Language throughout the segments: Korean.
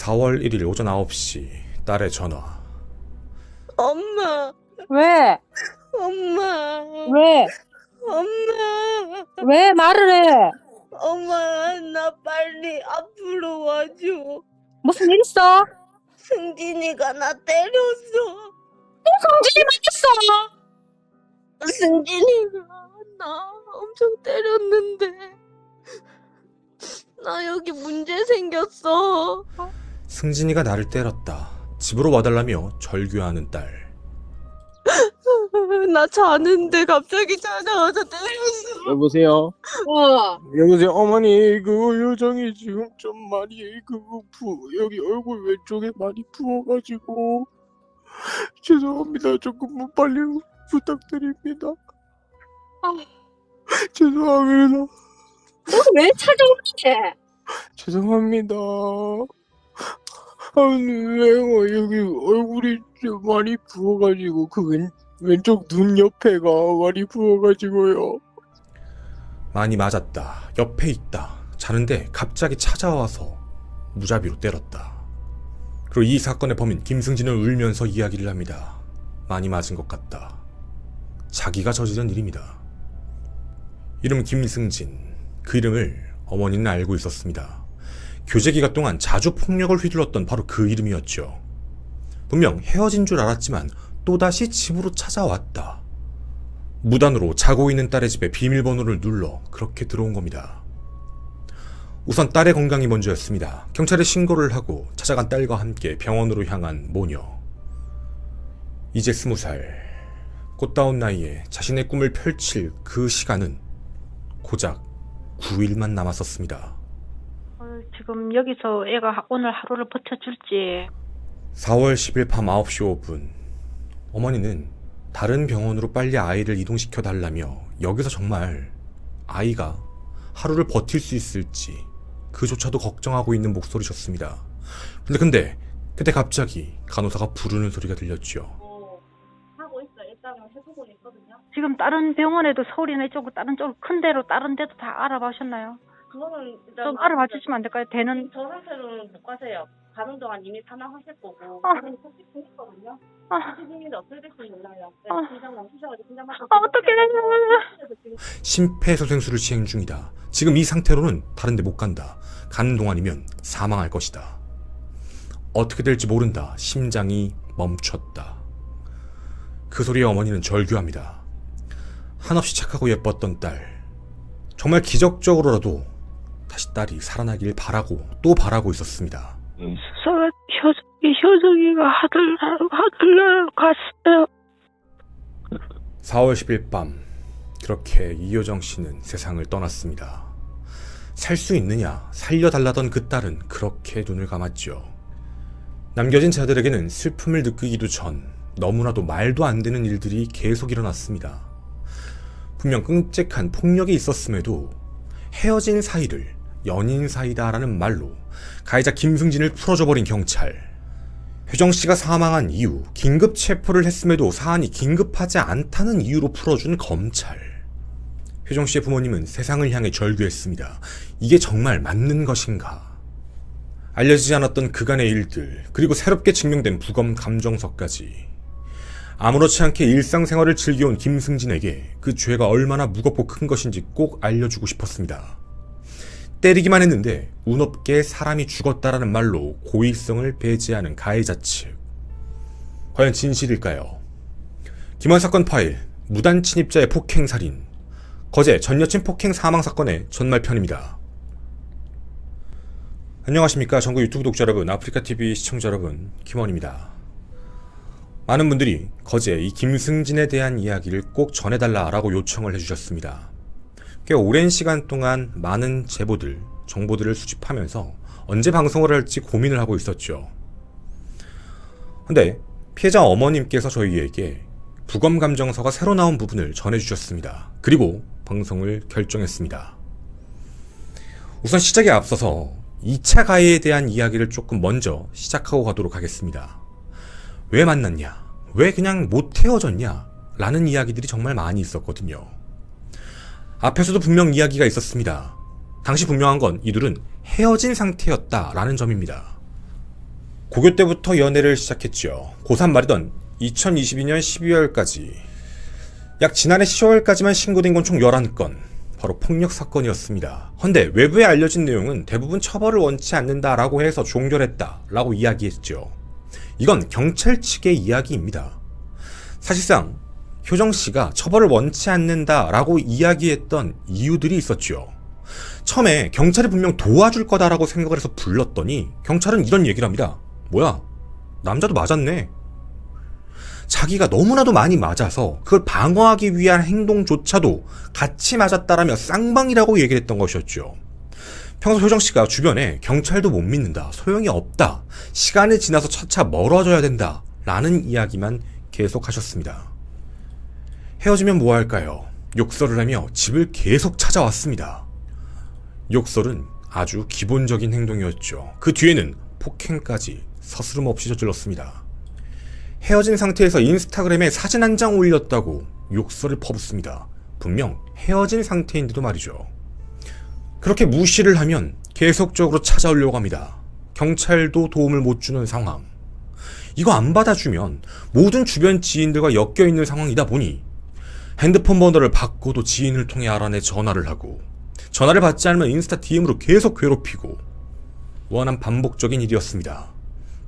4월 1일 오전 9시 딸의 전화. 엄마, 왜? 엄마, 왜? 엄마, 왜 말을 해? 엄마, 나 빨리 앞으로 와줘. 무슨 일 있어? 승진이가 나 때렸어. 성진이 맞았어. 승진이가 나 엄청 때렸는데 나 여기 문제 생겼어. 승진이가 나를 때렸다. 집으로 와달라며 절규하는 딸. 나 자는데 갑자기 찾아와서 때렸어. 여보세요? 어. 여보세요? 어머니, 요정이 지금 좀 많이, 여기 얼굴 왼쪽에 많이 부어가지고. 죄송합니다. 조금만 빨리 부탁드립니다. 죄송합니다. 너 왜 찾아오는데? 죄송합니다. 아니, 여기 얼굴이 좀 많이 부어가지고, 왼쪽 눈 옆에가 많이 부어가지고요. 많이 맞았다. 옆에 있다. 자는데 갑자기 찾아와서 무자비로 때렸다. 그리고 이 사건의 범인 김승진은 울면서 이야기를 합니다. 많이 맞은 것 같다. 자기가 저지른 일입니다. 이름 김승진. 그 이름을 어머니는 알고 있었습니다. 교제 기간 동안 자주 폭력을 휘둘렀던 바로 그 이름이었죠. 분명 헤어진 줄 알았지만 또다시 집으로 찾아왔다. 무단으로 자고 있는 딸의 집에 비밀번호를 눌러 그렇게 들어온 겁니다. 우선 딸의 건강이 먼저였습니다. 경찰에 신고를 하고 찾아간 딸과 함께 병원으로 향한 모녀. 이제 20살. 꽃다운 나이에 자신의 꿈을 펼칠 그 시간은 고작 9일만 남았었습니다. 지금 여기서 애가 오늘 하루를 버텨줄지. 4월 10일 밤 9시 5분. 어머니는 다른 병원으로 빨리 아이를 이동시켜달라며 여기서 정말 아이가 하루를 버틸 수 있을지 그조차도 걱정하고 있는 목소리셨습니다. 근데 그때 갑자기 간호사가 부르는 소리가 들렸죠. 하고 있어. 일단은 해보고 있거든요. 지금 다른 병원에도 서울이나 이쪽 다른 쪽 큰 데로 다른 데도 다 알아봐셨나요? 그거는 일단 좀 알아봐주시면 안 될까요? 되는. 저 상태로는 못 가세요. 가는 동안 이미 사망하실 거고. 아. 그건 폭식증 있거든요. 아, 폭식증인데 어떻게 될지 몰라요. 아. 긴장 넘치셔가지고 긴장 맞고. 어떡해. 심폐소생술을 시행 중이다. 지금 이 상태로는 다른 데 못 간다. 가는 동안이면 사망할 것이다. 어떻게 될지 모른다. 심장이 멈췄다. 그 소리에 어머니는 절규합니다. 한없이 착하고 예뻤던 딸. 정말 기적적으로라도 다시 딸이 살아나길 바라고 또 바라고 있었습니다. 수사가 효정이가 하들나라 갔어요. 4월 10일 밤 그렇게 이효정 씨는 세상을 떠났습니다. 살 수 있느냐 살려달라던 그 딸은 그렇게 눈을 감았죠. 남겨진 자들에게는 슬픔을 느끼기도 전 너무나도 말도 안 되는 일들이 계속 일어났습니다. 분명 끔찍한 폭력이 있었음에도 헤어진 사이를 연인 사이다라는 말로 가해자 김승진을 풀어줘버린 경찰. 효정씨가 사망한 이후 긴급 체포를 했음에도 사안이 긴급하지 않다는 이유로 풀어준 검찰. 효정씨의 부모님은 세상을 향해 절규했습니다. 이게 정말 맞는 것인가? 알려지지 않았던 그간의 일들, 그리고 새롭게 증명된 부검 감정서까지. 아무렇지 않게 일상생활을 즐겨온 김승진에게 그 죄가 얼마나 무겁고 큰 것인지 꼭 알려주고 싶었습니다. 때리기만 했는데 운 없게 사람이 죽었다라는 말로 고의성을 배제하는 가해자 측. 과연 진실일까요? 김한 사건 파일, 무단 침입자의 폭행살인, 거제 전 여친 폭행 사망 사건의 전말편입니다. 안녕하십니까 전국 유튜브 독자 여러분, 아프리카TV 시청자 여러분, 김원입니다. 많은 분들이 거제 이 김승진에 대한 이야기를 꼭 전해달라라고 요청을 해주셨습니다. 꽤 오랜 시간 동안 많은 제보들, 정보들을 수집하면서 언제 방송을 할지 고민을 하고 있었죠. 근데 피해자 어머님께서 저희에게 부검감정서가 새로 나온 부분을 전해주셨습니다. 그리고 방송을 결정했습니다. 우선 시작에 앞서서 2차 가해에 대한 이야기를 조금 먼저 시작하고 가도록 하겠습니다. 왜 만났냐? 왜 그냥 못 헤어졌냐? 라는 이야기들이 정말 많이 있었거든요. 앞에서도 분명 이야기가 있었습니다. 당시 분명한 건 이들은 헤어진 상태였다라는 점입니다. 고교 때부터 연애를 시작했죠. 고3 말이던 2022년 12월까지 약 지난해 10월까지만 신고된 건 총 11건, 바로 폭력 사건이었습니다. 헌데 외부에 알려진 내용은 대부분 처벌을 원치 않는다라고 해서 종결했다라고 이야기했죠. 이건 경찰 측의 이야기입니다. 사실상 효정씨가 처벌을 원치 않는다라고 이야기했던 이유들이 있었죠. 처음에 경찰이 분명 도와줄 거다라고 생각을 해서 불렀더니 경찰은 이런 얘기를 합니다. 뭐야, 남자도 맞았네. 자기가 너무나도 많이 맞아서 그걸 방어하기 위한 행동조차도 같이 맞았다라며 쌍방이라고 얘기를 했던 것이었죠. 평소 효정씨가 주변에 경찰도 못 믿는다, 소용이 없다, 시간이 지나서 차차 멀어져야 된다 라는 이야기만 계속 하셨습니다. 헤어지면 뭐 할까요? 욕설을 하며 집을 계속 찾아왔습니다. 욕설은 아주 기본적인 행동이었죠. 그 뒤에는 폭행까지 서스름없이 저질렀습니다. 헤어진 상태에서 인스타그램에 사진 한 장 올렸다고 욕설을 퍼붓습니다. 분명 헤어진 상태인데도 말이죠. 그렇게 무시를 하면 계속적으로 찾아오려고 합니다. 경찰도 도움을 못 주는 상황. 이거 안 받아주면 모든 주변 지인들과 엮여있는 상황이다 보니 핸드폰 번호를 받고도 지인을 통해 알아내 전화를 하고, 전화를 받지 않으면 인스타 DM으로 계속 괴롭히고, 원한 반복적인 일이었습니다.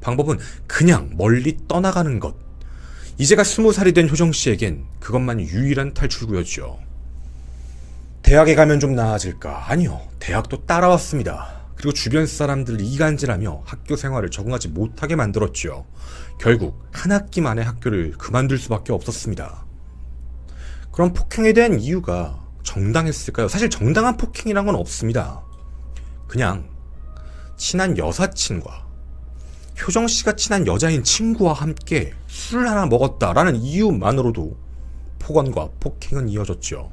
방법은 그냥 멀리 떠나가는 것. 이제가 20살이 된 효정씨에겐 그것만 유일한 탈출구였죠. 대학에 가면 좀 나아질까? 아니요, 대학도 따라왔습니다. 그리고 주변 사람들을 이간질하며 학교 생활을 적응하지 못하게 만들었죠. 결국 한 학기 만에 학교를 그만둘 수밖에 없었습니다. 그럼 폭행에 대한 이유가 정당했을까요? 사실 정당한 폭행이란 건 없습니다. 그냥 친한 여사친과 효정씨가 친한 여자인 친구와 함께 술을 하나 먹었다라는 이유만으로도 폭언과 폭행은 이어졌죠.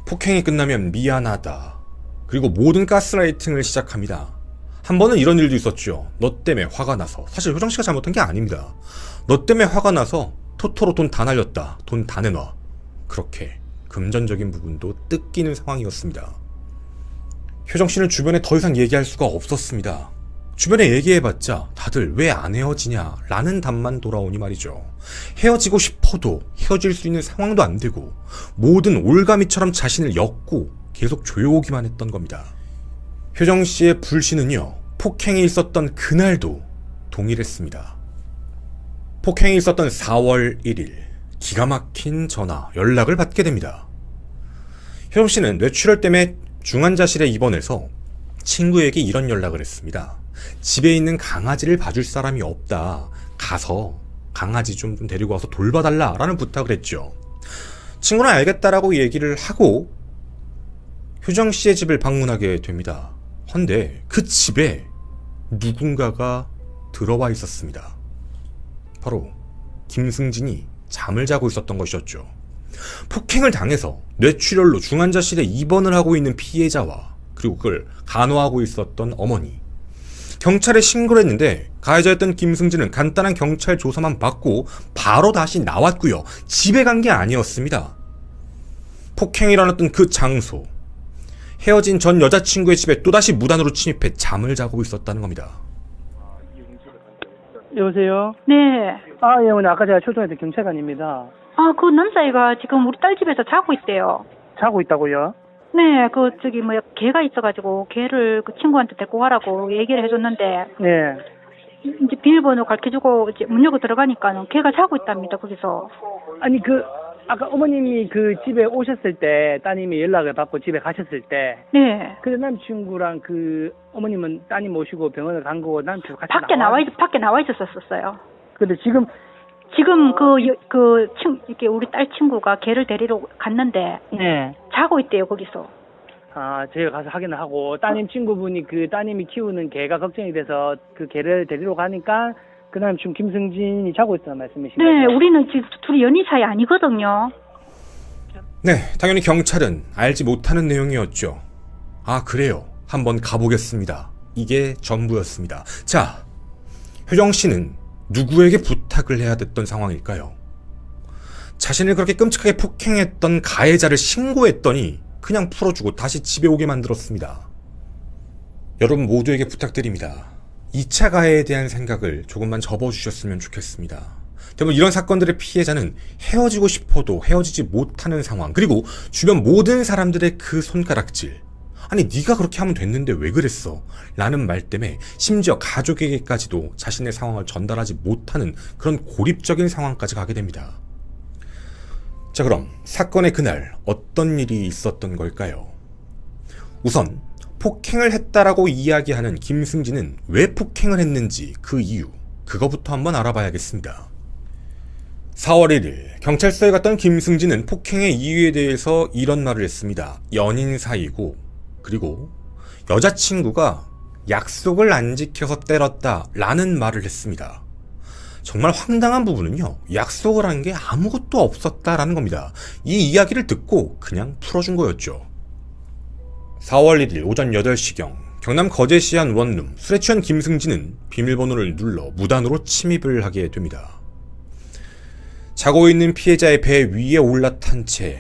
폭행이 끝나면 미안하다, 그리고 모든 가스라이팅을 시작합니다. 한 번은 이런 일도 있었죠. 너 때문에 화가 나서. 사실 효정씨가 잘못한 게 아닙니다. 너 때문에 화가 나서 토토로 돈 다 날렸다, 돈 다 내놔. 그렇게 금전적인 부분도 뜯기는 상황이었습니다. 효정씨는 주변에 더 이상 얘기할 수가 없었습니다. 주변에 얘기해봤자 다들 왜 안 헤어지냐 라는 답만 돌아오니 말이죠. 헤어지고 싶어도 헤어질 수 있는 상황도 안 되고, 모든 올가미처럼 자신을 엮고 계속 조여오기만 했던 겁니다. 효정씨의 불신은요, 폭행이 있었던 그날도 동일했습니다. 폭행이 있었던 4월 1일 기가 막힌 전화, 연락을 받게 됩니다. 효정씨는 뇌출혈 때문에 중환자실에 입원해서 친구에게 이런 연락을 했습니다. 집에 있는 강아지를 봐줄 사람이 없다, 가서 강아지 좀 데리고 와서 돌봐달라 라는 부탁을 했죠. 친구는 알겠다라고 얘기를 하고 효정씨의 집을 방문하게 됩니다. 헌데 그 집에 누군가가 들어와 있었습니다. 바로 김승진이 잠을 자고 있었던 것이었죠. 폭행을 당해서 뇌출혈로 중환자실에 입원을 하고 있는 피해자와, 그리고 그걸 간호하고 있었던 어머니. 경찰에 신고를 했는데 가해자였던 김승진은 간단한 경찰 조사만 받고 바로 다시 나왔고요. 집에 간 게 아니었습니다. 폭행이 일어났던 그 장소, 헤어진 전 여자친구의 집에 또다시 무단으로 침입해 잠을 자고 있었다는 겁니다. 여보세요? 네. 아, 예, 오늘 아까 제가 초청했던 경찰관입니다. 아, 그 남자애가 지금 우리 딸 집에서 자고 있대요. 자고 있다고요? 네, 개가 있어가지고 개를 그 친구한테 데리고 가라고 얘기를 해줬는데, 예. 이제 비밀번호 가르쳐주고 이제 문 열고 들어가니까는 개가 자고 있답니다, 거기서. 아니, 아까 어머님이 그 집에 오셨을 때, 따님이 연락을 받고 집에 가셨을 때, 네. 그 남친구랑 그 어머님은 따님 모시고 병원을 간 거고 남친구 같이 밖에 나와 있었었어요. 근데 지금, 이렇게 우리 딸 친구가 개를 데리러 갔는데, 네. 자고 있대요, 거기서. 아, 저희가 가서 확인을 하고, 따님 친구분이 그 따님이 키우는 개가 걱정이 돼서 그 개를 데리러 가니까, 그 다음 지금 김승진이 자고 있다는 말씀이신가요? 네, 우리는 지금 둘이 연인 사이 아니거든요. 네, 당연히 경찰은 알지 못하는 내용이었죠. 아, 그래요. 한번 가보겠습니다. 이게 전부였습니다. 자, 효정씨는 누구에게 부탁을 해야 됐던 상황일까요? 자신을 그렇게 끔찍하게 폭행했던 가해자를 신고했더니 그냥 풀어주고 다시 집에 오게 만들었습니다. 여러분 모두에게 부탁드립니다. 2차 가해에 대한 생각을 조금만 접어주셨으면 좋겠습니다. 대부분 이런 사건들의 피해자는 헤어지고 싶어도 헤어지지 못하는 상황, 그리고 주변 모든 사람들의 그 손가락질, 아니 네가 그렇게 하면 됐는데 왜 그랬어? 라는 말 때문에 심지어 가족에게까지도 자신의 상황을 전달하지 못하는 그런 고립적인 상황까지 가게 됩니다. 자, 그럼 사건의 그날 어떤 일이 있었던 걸까요? 우선 폭행을 했다라고 이야기하는 김승진은 왜 폭행을 했는지 그 이유, 그거부터 한번 알아봐야겠습니다. 4월 1일 경찰서에 갔던 김승진은 폭행의 이유에 대해서 이런 말을 했습니다. 연인 사이고, 그리고 여자친구가 약속을 안 지켜서 때렸다 라는 말을 했습니다. 정말 황당한 부분은요, 약속을 한 게 아무것도 없었다라는 겁니다. 이 이야기를 듣고 그냥 풀어준 거였죠. 4월 1일 오전 8시경 경남 거제시 한 원룸, 술에 취한 김승진은 비밀번호를 눌러 무단으로 침입을 하게 됩니다. 자고 있는 피해자의 배 위에 올라탄 채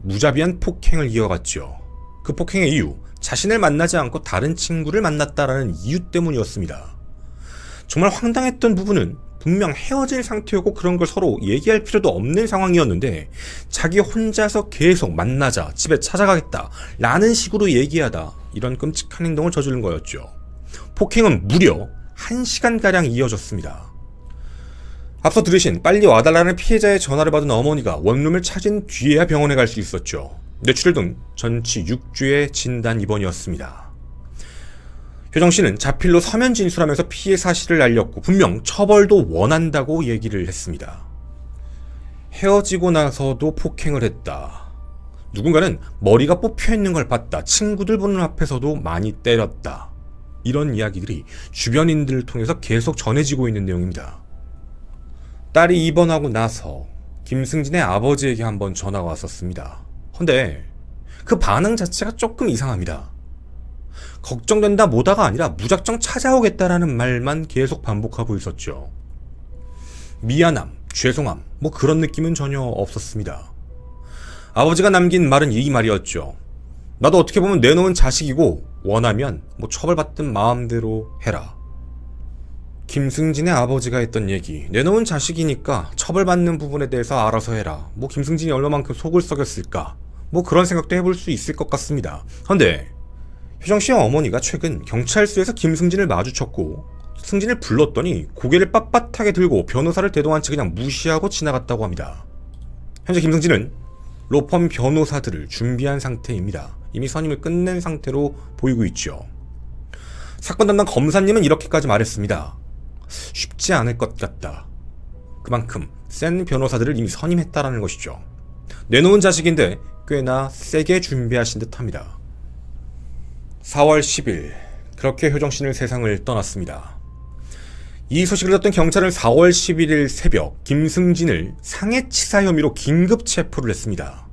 무자비한 폭행을 이어갔죠. 그 폭행의 이유, 자신을 만나지 않고 다른 친구를 만났다라는 이유 때문이었습니다. 정말 황당했던 부분은 분명 헤어질 상태였고 그런 걸 서로 얘기할 필요도 없는 상황이었는데 자기 혼자서 계속 만나자, 집에 찾아가겠다 라는 식으로 얘기하다 이런 끔찍한 행동을 저지른 거였죠. 폭행은 무려 1시간가량 이어졌습니다. 앞서 들으신 빨리 와달라는 피해자의 전화를 받은 어머니가 원룸을 찾은 뒤에야 병원에 갈 수 있었죠. 뇌출혈 등 전치 6주의 진단 입원이었습니다. 효정씨는 자필로 서면 진술하면서 피해 사실을 알렸고 분명 처벌도 원한다고 얘기를 했습니다. 헤어지고 나서도 폭행을 했다. 누군가는 머리가 뽑혀있는 걸 봤다. 친구들 보는 앞에서도 많이 때렸다. 이런 이야기들이 주변인들을 통해서 계속 전해지고 있는 내용입니다. 딸이 입원하고 나서 김승진의 아버지에게 한번 전화가 왔었습니다. 근데 그 반응 자체가 조금 이상합니다. 걱정된다 뭐다가 아니라 무작정 찾아오겠다라는 말만 계속 반복하고 있었죠. 미안함, 죄송함 뭐 그런 느낌은 전혀 없었습니다. 아버지가 남긴 말은 이 말이었죠. 나도 어떻게 보면 내놓은 자식이고 원하면 뭐 처벌받든 마음대로 해라. 김승진의 아버지가 했던 얘기, 내놓은 자식이니까 처벌받는 부분에 대해서 알아서 해라. 뭐 김승진이 얼마만큼 속을 썩였을까, 뭐 그런 생각도 해볼 수 있을 것 같습니다. 그런데 효정씨의 어머니가 최근 경찰서에서 김승진을 마주쳤고 승진을 불렀더니 고개를 빳빳하게 들고 변호사를 대동한 채 그냥 무시하고 지나갔다고 합니다. 현재 김승진은 로펌 변호사들을 준비한 상태입니다. 이미 선임을 끝낸 상태로 보이고 있죠. 사건 담당 검사님은 이렇게까지 말했습니다. 쉽지 않을 것 같다. 그만큼 센 변호사들을 이미 선임했다라는 것이죠. 내놓은 자식인데 꽤나 세게 준비하신 듯합니다. 4월 10일 그렇게 효정씨는 세상을 떠났습니다. 이 소식을 듣던 경찰은 4월 11일 새벽 김승진을 상해치사 혐의로 긴급 체포를 했습니다.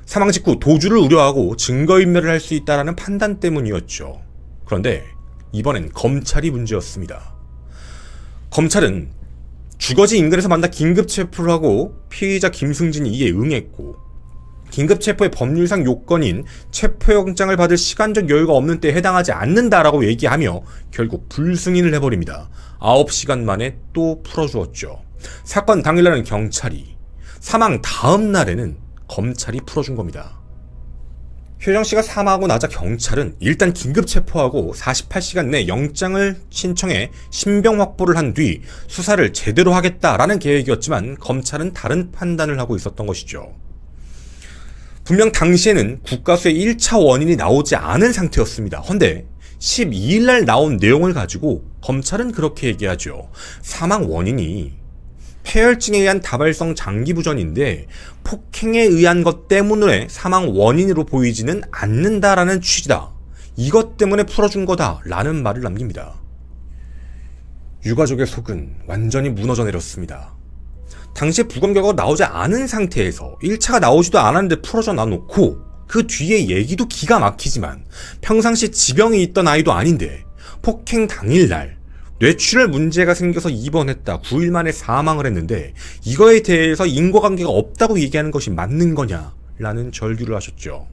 사망 직후 도주를 우려하고 증거인멸을 할 수 있다는 판단 때문이었죠. 그런데 이번엔 검찰이 문제였습니다. 검찰은 주거지 인근에서 만나 긴급 체포를 하고 피의자 김승진이 이에 응했고 긴급 체포의 법률상 요건인 체포영장을 받을 시간적 여유가 없는 때에 해당하지 않는다라고 얘기하며 결국 불승인을 해버립니다. 9시간 만에 또 풀어주었죠. 사건 당일날은 경찰이, 사망 다음 날에는 검찰이 풀어준 겁니다. 효정씨가 사망하고 나자 경찰은 일단 긴급 체포하고 48시간 내 영장을 신청해 신병 확보를 한 뒤 수사를 제대로 하겠다라는 계획이었지만 검찰은 다른 판단을 하고 있었던 것이죠. 분명 당시에는 국가수의 1차 원인이 나오지 않은 상태였습니다. 헌데 12일날 나온 내용을 가지고 검찰은 그렇게 얘기하죠. 사망 원인이 폐혈증에 의한 다발성 장기부전인데 폭행에 의한 것 때문에 사망 원인으로 보이지는 않는다라는 취지다. 이것 때문에 풀어준 거다 라는 말을 남깁니다. 유가족의 속은 완전히 무너져 내렸습니다. 당시에 부검 결과가 나오지 않은 상태에서 1차가 나오지도 않았는데 풀어져 놔놓고 그 뒤에 얘기도 기가 막히지만 평상시 지병이 있던 아이도 아닌데 폭행 당일날 뇌출혈 문제가 생겨서 입원했다 9일 만에 사망을 했는데 이거에 대해서 인과관계가 없다고 얘기하는 것이 맞는 거냐라는 절규를 하셨죠.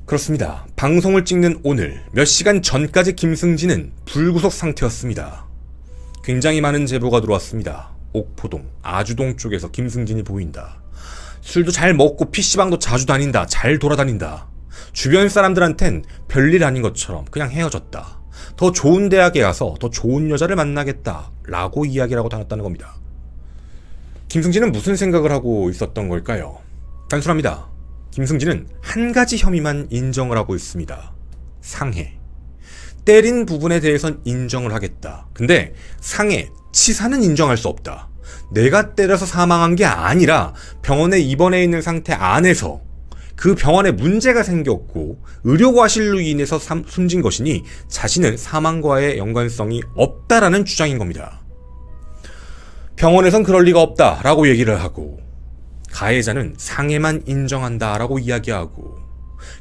그렇습니다. 방송을 찍는 오늘 몇 시간 전까지 김승진은 불구속 상태였습니다. 굉장히 많은 제보가 들어왔습니다. 옥포동, 아주동 쪽에서 김승진이 보인다. 술도 잘 먹고 PC방도 자주 다닌다. 잘 돌아다닌다. 주변 사람들한텐 별일 아닌 것처럼 그냥 헤어졌다. 더 좋은 대학에 가서 더 좋은 여자를 만나겠다 라고 이야기를 하고 다녔다는 겁니다. 김승진은 무슨 생각을 하고 있었던 걸까요? 단순합니다. 김승진은 한 가지 혐의만 인정을 하고 있습니다. 상해. 때린 부분에 대해선 인정을 하겠다. 근데 상해, 치사는 인정할 수 없다. 내가 때려서 사망한 게 아니라 병원에 입원해 있는 상태 안에서 그 병원에 문제가 생겼고 의료과실로 인해서 숨진 것이니 자신은 사망과의 연관성이 없다라는 주장인 겁니다. 병원에선 그럴 리가 없다라고 얘기를 하고 가해자는 상해만 인정한다라고 이야기하고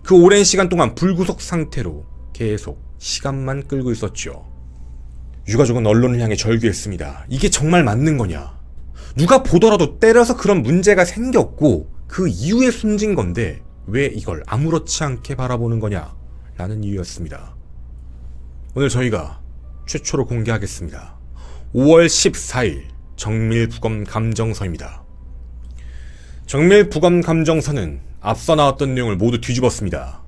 그 오랜 시간 동안 불구속 상태로 계속 시간만 끌고 있었죠. 유가족은 언론을 향해 절규했습니다. 이게 정말 맞는 거냐? 누가 보더라도 때려서 그런 문제가 생겼고 그 이후에 숨진 건데 왜 이걸 아무렇지 않게 바라보는 거냐? 라는 이유였습니다. 오늘 저희가 최초로 공개하겠습니다. 5월 14일 정밀부검 감정서입니다. 정밀부검 감정서는 앞서 나왔던 내용을 모두 뒤집었습니다.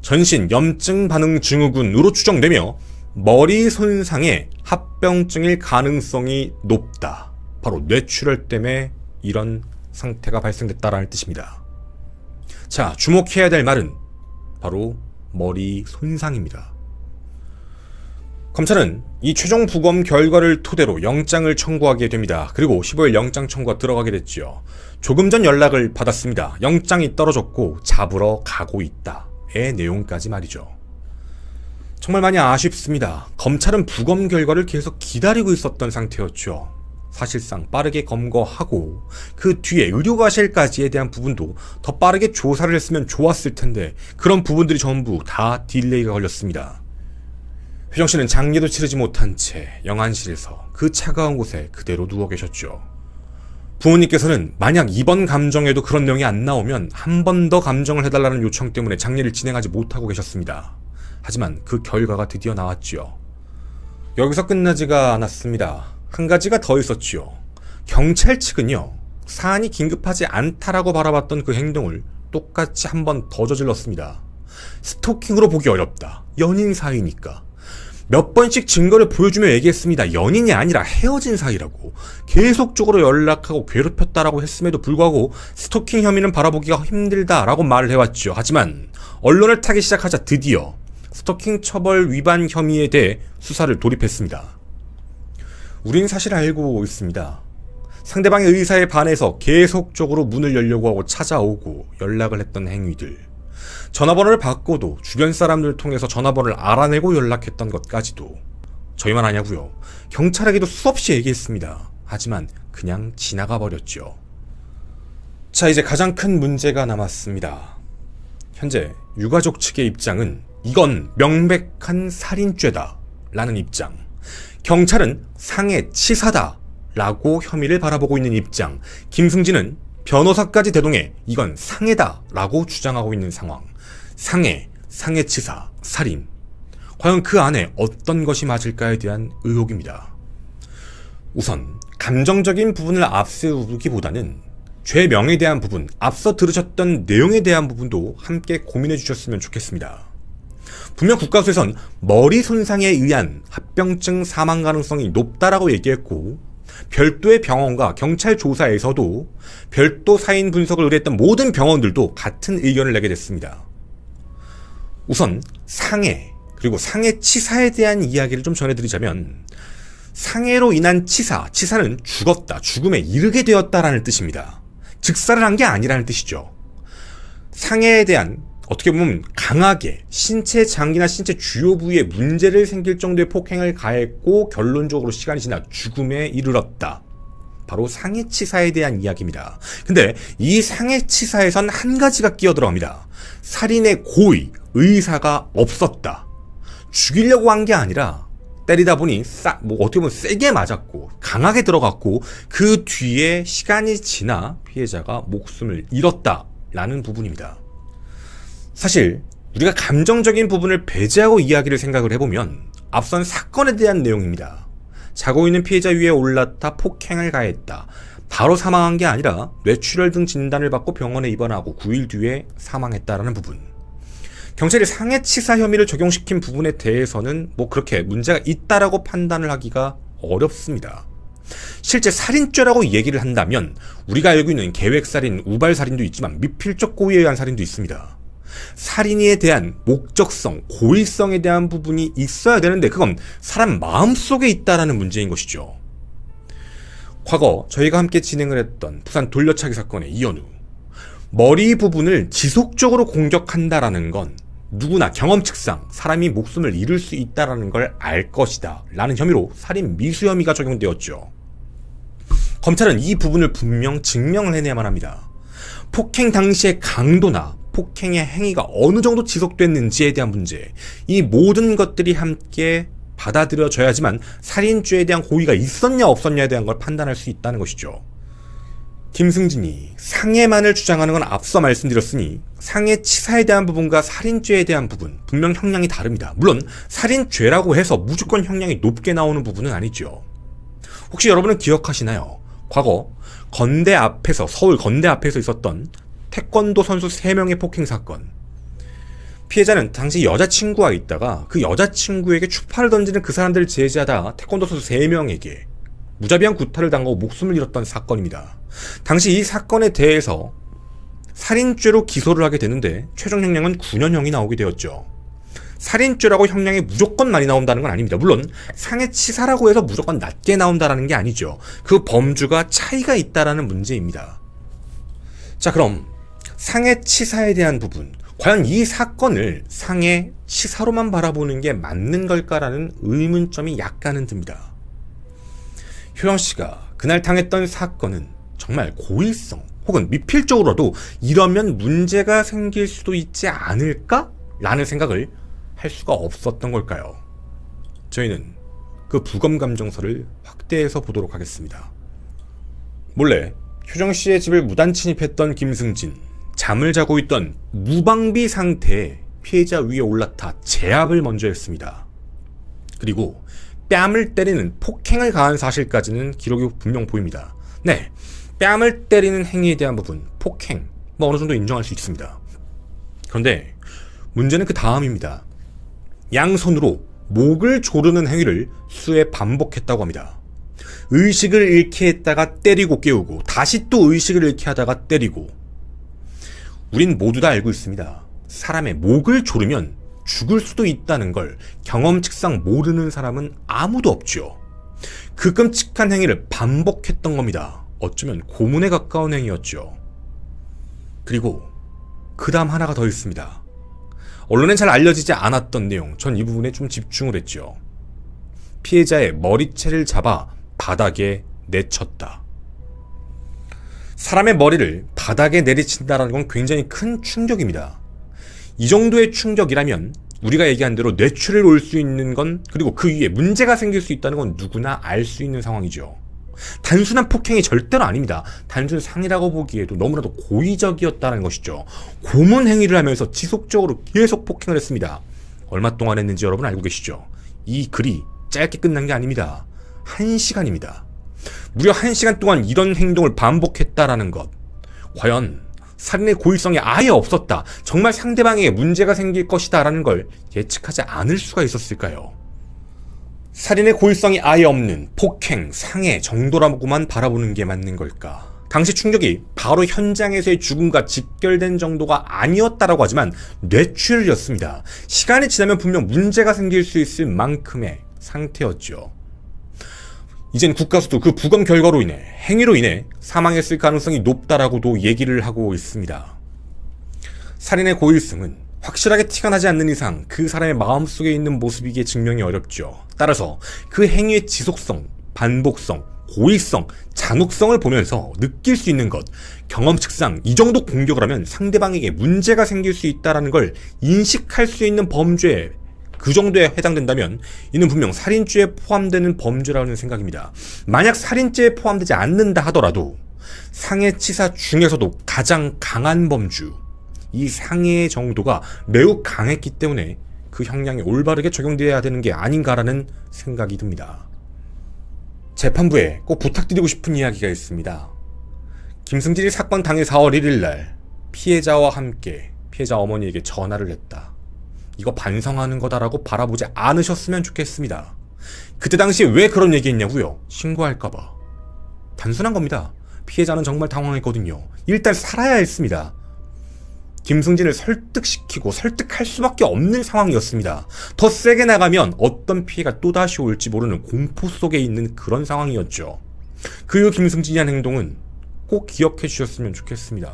전신 염증 반응 증후군으로 추정되며 머리 손상에 합병증일 가능성이 높다. 바로 뇌출혈 때문에 이런 상태가 발생됐다라는 뜻입니다. 자, 주목해야 될 말은 바로 머리 손상입니다. 검찰은 이 최종 부검 결과를 토대로 영장을 청구하게 됩니다. 그리고 15일 영장 청구가 들어가게 됐죠. 조금 전 연락을 받았습니다. 영장이 떨어졌고 잡으러 가고 있다의 내용까지 말이죠. 정말 많이 아쉽습니다. 검찰은 부검 결과를 계속 기다리고 있었던 상태였죠. 사실상 빠르게 검거하고 그 뒤에 의료과실까지에 대한 부분도 더 빠르게 조사를 했으면 좋았을 텐데 그런 부분들이 전부 다 딜레이가 걸렸습니다. 회정 씨는 장례도 치르지 못한 채 영안실에서 그 차가운 곳에 그대로 누워 계셨죠. 부모님께서는 만약 이번 감정에도 그런 내용이 안 나오면 한 번 더 감정을 해달라는 요청 때문에 장례를 진행하지 못하고 계셨습니다. 하지만 그 결과가 드디어 나왔지요. 여기서 끝나지가 않았습니다. 한 가지가 더 있었지요. 경찰 측은요, 사안이 긴급하지 않다라고 바라봤던 그 행동을 똑같이 한 번 더 저질렀습니다. 스토킹으로 보기 어렵다. 연인 사이니까. 몇 번씩 증거를 보여주며 얘기했습니다. 연인이 아니라 헤어진 사이라고. 계속적으로 연락하고 괴롭혔다라고 했음에도 불구하고 스토킹 혐의는 바라보기가 힘들다라고 말을 해왔죠. 하지만 언론을 타기 시작하자 드디어 스토킹 처벌 위반 혐의에 대해 수사를 돌입했습니다. 우린 사실 알고 있습니다. 상대방의 의사에 반해서 계속적으로 문을 열려고 하고 찾아오고 연락을 했던 행위들, 전화번호를 바꿔도 주변 사람들 통해서 전화번호를 알아내고 연락했던 것까지도 저희만 아냐고요. 경찰에게도 수없이 얘기했습니다. 하지만 그냥 지나가 버렸죠. 자, 이제 가장 큰 문제가 남았습니다. 현재 유가족 측의 입장은 이건 명백한 살인죄다 라는 입장, 경찰은 상해치사다 라고 혐의를 바라보고 있는 입장, 김승진은 변호사까지 대동해 이건 상해다 라고 주장하고 있는 상황. 상해, 상해치사, 살인, 과연 그 안에 어떤 것이 맞을까에 대한 의혹입니다. 우선 감정적인 부분을 앞세우기보다는 죄명에 대한 부분, 앞서 들으셨던 내용에 대한 부분도 함께 고민해 주셨으면 좋겠습니다. 분명 국가수에선 머리 손상에 의한 합병증 사망 가능성이 높다라고 얘기했고, 별도의 병원과 경찰 조사에서도 별도 사인 분석을 의뢰했던 모든 병원들도 같은 의견을 내게 됐습니다. 우선 상해, 그리고 상해치사에 대한 이야기를 좀 전해드리자면, 상해로 인한 치사는 죽었다, 죽음에 이르게 되었다라는 뜻입니다. 즉사를 한 게 아니라는 뜻이죠. 상해에 대한 어떻게 보면 강하게 신체 장기나 신체 주요 부위에 문제를 생길 정도의 폭행을 가했고 결론적으로 시간이 지나 죽음에 이르렀다. 바로 상해치사에 대한 이야기입니다. 근데 이 상해치사에선 한 가지가 끼어들어갑니다. 살인의 고의, 의사가 없었다. 죽이려고 한 게 아니라 때리다 보니 어떻게 보면 세게 맞았고 강하게 들어갔고 그 뒤에 시간이 지나 피해자가 목숨을 잃었다라는 부분입니다. 사실 우리가 감정적인 부분을 배제하고 이야기를 생각을 해보면 앞선 사건에 대한 내용입니다. 자고 있는 피해자 위에 올라타 폭행을 가했다. 바로 사망한 게 아니라 뇌출혈 등 진단을 받고 병원에 입원하고 9일 뒤에 사망했다라는 부분. 경찰이 상해치사 혐의를 적용시킨 부분에 대해서는 그렇게 문제가 있다라고 판단을 하기가 어렵습니다. 실제 살인죄라고 얘기를 한다면 우리가 알고 있는 계획살인, 우발살인도 있지만 미필적 고의에 의한 살인도 있습니다. 살인에 대한 목적성, 고의성에 대한 부분이 있어야 되는데 그건 사람 마음속에 있다라는 문제인 것이죠. 과거 저희가 함께 진행을 했던 부산 돌려차기 사건의 이현우. 머리 부분을 지속적으로 공격한다라는 건 누구나 경험칙상 사람이 목숨을 잃을 수 있다라는 걸 알 것이다 라는 혐의로 살인 미수 혐의가 적용되었죠. 검찰은 이 부분을 분명 증명을 해내야만 합니다. 폭행 당시의 강도나 폭행의 행위가 어느 정도 지속됐는지에 대한 문제, 이 모든 것들이 함께 받아들여져야지만 살인죄에 대한 고의가 있었냐 없었냐에 대한 걸 판단할 수 있다는 것이죠. 김승진이 상해만을 주장하는 건 앞서 말씀드렸으니 상해치사에 대한 부분과 살인죄에 대한 부분 분명 형량이 다릅니다. 물론 살인죄라고 해서 무조건 형량이 높게 나오는 부분은 아니죠. 혹시 여러분은 기억하시나요? 과거 건대 앞에서, 서울 건대 앞에서 있었던 태권도 선수 3명의 폭행 사건. 피해자는 당시 여자친구와 있다가 그 여자친구에게 추파를 던지는 그 사람들을 제지하다 태권도 선수 3명에게 무자비한 구타를 당하고 목숨을 잃었던 사건입니다. 당시 이 사건에 대해서 살인죄로 기소를 하게 되는데 최종 형량은 9년형이 나오게 되었죠. 살인죄라고 형량이 무조건 많이 나온다는 건 아닙니다. 물론 상해치사라고 해서 무조건 낮게 나온다는 게 아니죠. 그 범주가 차이가 있다라는 문제입니다. 자, 그럼 상해치사에 대한 부분, 과연 이 사건을 상해치사로만 바라보는 게 맞는 걸까라는 의문점이 약간은 듭니다. 효영씨가 그날 당했던 사건은 정말 고의성 혹은 미필적으로라도 이러면 문제가 생길 수도 있지 않을까? 라는 생각을 할 수가 없었던 걸까요? 저희는 그 부검감정서를 확대해서 보도록 하겠습니다. 몰래 효정씨의 집을 무단 침입했던 김승진, 잠을 자고 있던 무방비 상태에 피해자 위에 올라타 제압을 먼저 했습니다. 그리고 뺨을 때리는 폭행을 가한 사실까지는 기록이 분명 보입니다. 네, 뺨을 때리는 행위에 대한 부분, 폭행, 어느 정도 인정할 수 있습니다. 그런데 문제는 그 다음입니다. 양손으로 목을 조르는 행위를 수에 반복했다고 합니다. 의식을 잃게 했다가 때리고 깨우고 다시 또 의식을 잃게 하다가 때리고. 우린 모두 다 알고 있습니다. 사람의 목을 조르면 죽을 수도 있다는 걸 경험칙상 모르는 사람은 아무도 없죠. 그 끔찍한 행위를 반복했던 겁니다. 어쩌면 고문에 가까운 행위였죠. 그리고 그 다음 하나가 더 있습니다. 언론엔 잘 알려지지 않았던 내용, 전 이 부분에 좀 집중을 했죠. 피해자의 머리채를 잡아 바닥에 내쳤다. 사람의 머리를 바닥에 내리친다는 건 굉장히 큰 충격입니다. 이 정도의 충격이라면 우리가 얘기한 대로 뇌출혈이 올 수 있는 건, 그리고 그 위에 문제가 생길 수 있다는 건 누구나 알 수 있는 상황이죠. 단순한 폭행이 절대로 아닙니다. 단순 상해라고 보기에도 너무나도 고의적이었다는 것이죠. 고문 행위를 하면서 지속적으로 계속 폭행을 했습니다. 얼마 동안 했는지 여러분 알고 계시죠? 이 글이 짧게 끝난 게 아닙니다. 1시간입니다. 무려 1시간 동안 이런 행동을 반복했다라는 것. 과연 살인의 고의성이 아예 없었다, 정말 상대방에게 문제가 생길 것이다 라는 걸 예측하지 않을 수가 있었을까요? 살인의 고의성이 아예 없는 폭행, 상해 정도라고만 바라보는 게 맞는 걸까? 당시 충격이 바로 현장에서의 죽음과 직결된 정도가 아니었다라고 하지만 뇌출혈이었습니다. 시간이 지나면 분명 문제가 생길 수 있을 만큼의 상태였죠. 이젠 국가수도 그 부검 결과로 인해, 행위로 인해 사망했을 가능성이 높다라고도 얘기를 하고 있습니다. 살인의 고의성은 확실하게 티가 나지 않는 이상 그 사람의 마음속에 있는 모습이기에 증명이 어렵죠. 따라서 그 행위의 지속성, 반복성, 고의성, 잔혹성을 보면서 느낄 수 있는 것, 경험칙상 이 정도 공격을 하면 상대방에게 문제가 생길 수 있다는 걸 인식할 수 있는 범죄에 그 정도에 해당된다면 이는 분명 살인죄에 포함되는 범죄라는 생각입니다. 만약 살인죄에 포함되지 않는다 하더라도 상해치사 중에서도 가장 강한 범주, 이 상해의 정도가 매우 강했기 때문에 그 형량이 올바르게 적용되어야 되는 게 아닌가라는 생각이 듭니다. 재판부에 꼭 부탁드리고 싶은 이야기가 있습니다. 김승진이 사건 당일 4월 1일 날 피해자와 함께 피해자 어머니에게 전화를 했다. 이거 반성하는 거다라고 바라보지 않으셨으면 좋겠습니다. 그때 당시에 왜 그런 얘기했냐고요? 신고할까봐. 단순한 겁니다. 피해자는 정말 당황했거든요. 일단 살아야 했습니다. 김승진을 설득시키고 설득할 수밖에 없는 상황이었습니다. 더 세게 나가면 어떤 피해가 또다시 올지 모르는 공포 속에 있는 그런 상황이었죠. 그 이후 김승진이 한 행동은 꼭 기억해 주셨으면 좋겠습니다.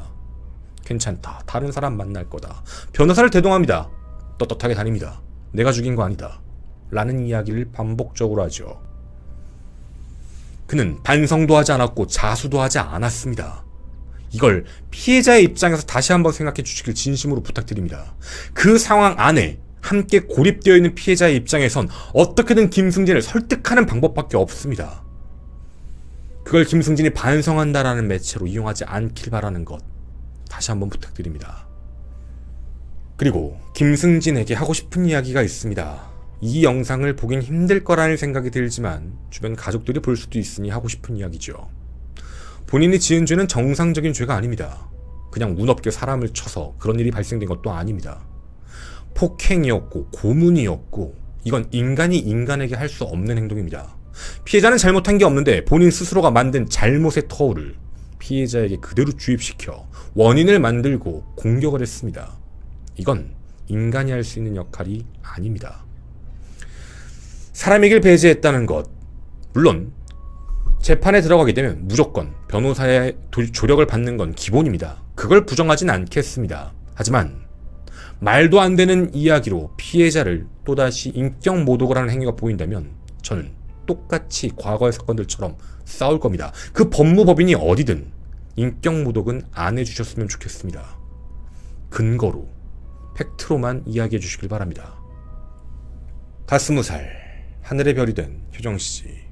괜찮다. 다른 사람 만날 거다. 변호사를 대동합니다. 떳떳하게 다닙니다. 내가 죽인 거 아니다. 라는 이야기를 반복적으로 하죠. 그는 반성도 하지 않았고 자수도 하지 않았습니다. 이걸 피해자의 입장에서 다시 한번 생각해 주시길 진심으로 부탁드립니다. 그 상황 안에 함께 고립되어 있는 피해자의 입장에선 어떻게든 김승진을 설득하는 방법밖에 없습니다. 그걸 김승진이 반성한다라는 매체로 이용하지 않길 바라는 것 다시 한번 부탁드립니다. 그리고 김승진에게 하고 싶은 이야기가 있습니다. 이 영상을 보긴 힘들 거라는 생각이 들지만 주변 가족들이 볼 수도 있으니 하고 싶은 이야기죠. 본인이 지은 죄는 정상적인 죄가 아닙니다. 그냥 운 없게 사람을 쳐서 그런 일이 발생된 것도 아닙니다. 폭행이었고 고문이었고 이건 인간이 인간에게 할 수 없는 행동입니다. 피해자는 잘못한 게 없는데 본인 스스로가 만든 잘못의 터울을 피해자에게 그대로 주입시켜 원인을 만들고 공격을 했습니다. 이건 인간이 할 수 있는 역할이 아닙니다. 사람에게 배제했다는 것, 물론 재판에 들어가게 되면 무조건 변호사의 조력을 받는 건 기본입니다. 그걸 부정하진 않겠습니다. 하지만 말도 안 되는 이야기로 피해자를 또다시 인격 모독을 하는 행위가 보인다면 저는 똑같이 과거의 사건들처럼 싸울 겁니다. 그 법무법인이 어디든 인격 모독은 안 해주셨으면 좋겠습니다. 근거로, 팩트로만 이야기해 주시길 바랍니다. 가스무살, 하늘의 별이 된 효정씨.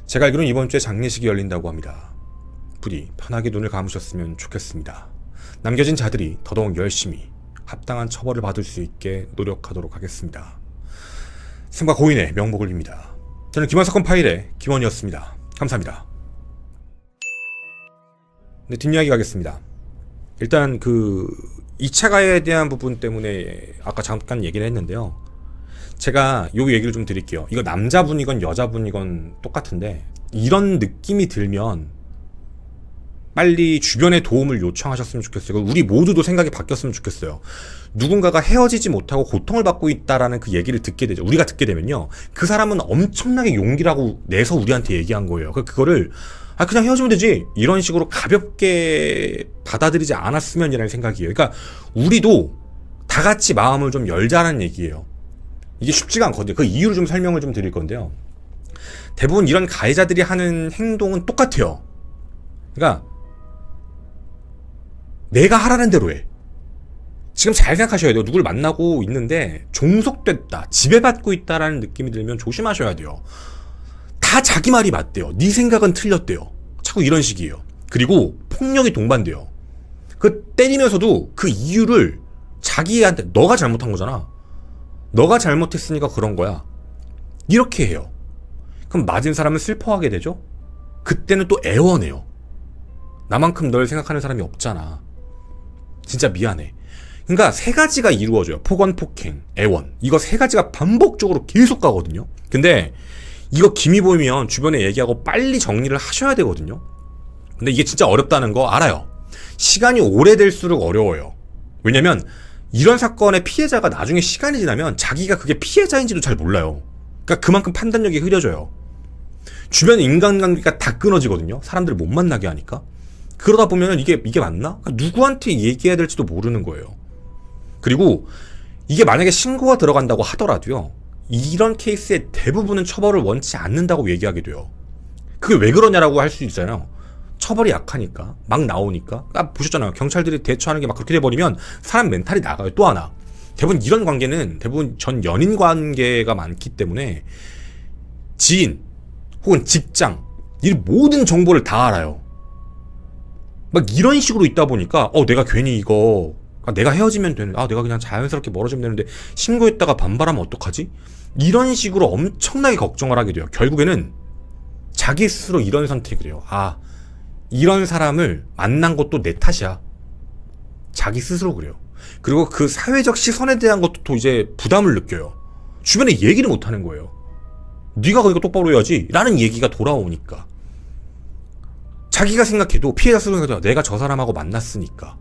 제가 알기로는 이번 주에 장례식이 열린다고 합니다. 부디 편하게 눈을 감으셨으면 좋겠습니다. 남겨진 자들이 더더욱 열심히 합당한 처벌을 받을 수 있게 노력하도록 하겠습니다. 삼가 고인의 명복을 빕니다. 저는 김한 사건 파일의 김원이었습니다. 감사합니다. 네, 뒷이야기 가겠습니다. 일단 2차 가해에 대한 부분 때문에 아까 잠깐 얘기를 했는데요. 제가 요 얘기를 좀 드릴게요. 이거 남자분이건 여자분이건 똑같은데 이런 느낌이 들면 빨리 주변의 도움을 요청하셨으면 좋겠어요. 우리 모두도 생각이 바뀌었으면 좋겠어요. 누군가가 헤어지지 못하고 고통을 받고 있다라는 그 얘기를 듣게 되죠. 우리가 듣게 되면요. 그 사람은 엄청나게 용기라고 내서 우리한테 얘기한 거예요. 그거를 그냥 헤어지면 되지 이런 식으로 가볍게 받아들이지 않았으면이라는 생각이에요. 그러니까 우리도 다 같이 마음을 좀 열자라는 얘기예요. 이게 쉽지가 않거든요. 그 이유를 좀 설명을 좀 드릴 건데요. 대부분 이런 가해자들이 하는 행동은 똑같아요. 그러니까 내가 하라는 대로 해. 지금 잘 생각하셔야 돼요. 누굴 만나고 있는데 종속됐다, 지배받고 있다라는 느낌이 들면 조심하셔야 돼요. 다 자기 말이 맞대요. 네 생각은 틀렸대요. 자꾸 이런 식이에요. 그리고 폭력이 동반돼요. 때리면서도 그 이유를 자기한테 너가 잘못한 거잖아. 너가 잘못했으니까 그런 거야. 이렇게 해요. 그럼 맞은 사람은 슬퍼하게 되죠? 그때는 또 애원해요. 나만큼 널 생각하는 사람이 없잖아. 진짜 미안해. 그러니까 세 가지가 이루어져요. 폭언, 폭행, 애원. 이거 세 가지가 반복적으로 계속 가거든요. 근데 이거 기미 보이면 주변에 얘기하고 빨리 정리를 하셔야 되거든요. 근데 이게 진짜 어렵다는 거 알아요. 시간이 오래될수록 어려워요. 왜냐면 이런 사건의 피해자가 나중에 시간이 지나면 자기가 그게 피해자인지도 잘 몰라요. 그러니까 그만큼 판단력이 흐려져요. 주변 인간관계가 다 끊어지거든요. 사람들을 못 만나게 하니까. 그러다 보면 이게 맞나? 그러니까 누구한테 얘기해야 될지도 모르는 거예요. 그리고 이게 만약에 신고가 들어간다고 하더라도요. 이런 케이스의 대부분은 처벌을 원치 않는다고 얘기하게 돼요. 그게 왜 그러냐라고 할 수 있잖아요. 처벌이 약하니까 막 나오니까 보셨잖아요. 경찰들이 대처하는 게 막 그렇게 돼버리면 사람 멘탈이 나가요. 또 하나 대부분 이런 관계는 대부분 전 연인 관계가 많기 때문에 지인 혹은 직장 이 모든 정보를 다 알아요. 막 이런 식으로 있다 보니까 내가 괜히 이거 내가 헤어지면 되는, 내가 그냥 자연스럽게 멀어지면 되는데 신고했다가 반발하면 어떡하지? 이런 식으로 엄청나게 걱정을 하게 돼요. 결국에는 자기 스스로 이런 선택을 해요. 이런 사람을 만난 것도 내 탓이야. 자기 스스로 그래요. 그리고 그 사회적 시선에 대한 것도 또 이제 부담을 느껴요. 주변에 얘기를 못 하는 거예요. 네가 그러니까 똑바로 해야지 라는 얘기가 돌아오니까. 자기가 생각해도, 피해자 스스로 생각해도 내가 저 사람하고 만났으니까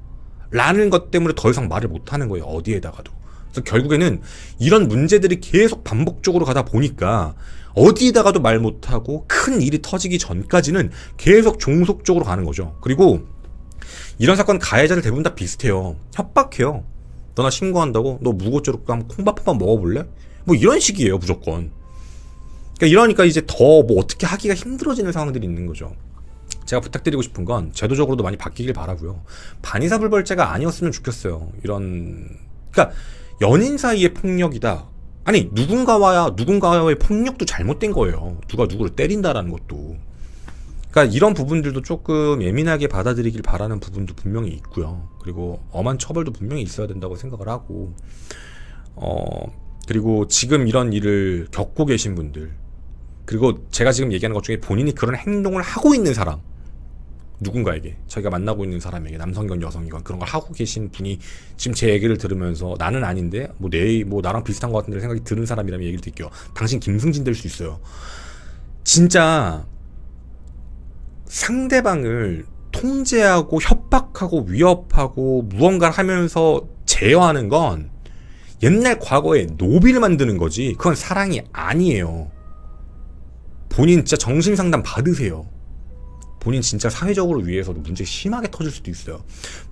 라는 것 때문에 더 이상 말을 못 하는 거예요. 어디에다가도. 그래서 결국에는 이런 문제들이 계속 반복적으로 가다 보니까 어디에다가도 말 못하고 큰 일이 터지기 전까지는 계속 종속적으로 가는 거죠. 그리고 이런 사건 가해자들 대부분 다 비슷해요. 협박해요. 너 나 신고한다고? 너 무고죄로 한번 콩밥 한번 먹어볼래? 뭐 이런 식이에요, 무조건. 이러니까 이제 더 뭐 어떻게 하기가 힘들어지는 상황들이 있는 거죠. 제가 부탁드리고 싶은 건 제도적으로도 많이 바뀌길 바라고요. 반의사불벌죄가 아니었으면 좋겠어요. 그러니까 연인 사이의 폭력이다. 아니, 누군가와의 폭력도 잘못된 거예요. 누가 누구를 때린다라는 것도. 그러니까 이런 부분들도 조금 예민하게 받아들이길 바라는 부분도 분명히 있고요. 그리고 엄한 처벌도 분명히 있어야 된다고 생각을 하고, 그리고 지금 이런 일을 겪고 계신 분들, 그리고 제가 지금 얘기하는 것 중에 본인이 그런 행동을 하고 있는 사람, 누군가에게, 자기가 만나고 있는 사람에게, 남성이건 여성이건 그런 걸 하고 계신 분이 지금 제 얘기를 들으면서 나는 아닌데 뭐 나랑 비슷한 것 같은데 생각이 드는 사람이라면 얘기를 드릴게요. 당신 김승진 될 수 있어요. 진짜 상대방을 통제하고 협박하고 위협하고 무언가를 하면서 제어하는 건 옛날 과거에 노비를 만드는 거지, 그건 사랑이 아니에요. 본인 진짜 정신상담 받으세요. 본인 진짜 사회적으로 위해서도 문제 심하게 터질 수도 있어요.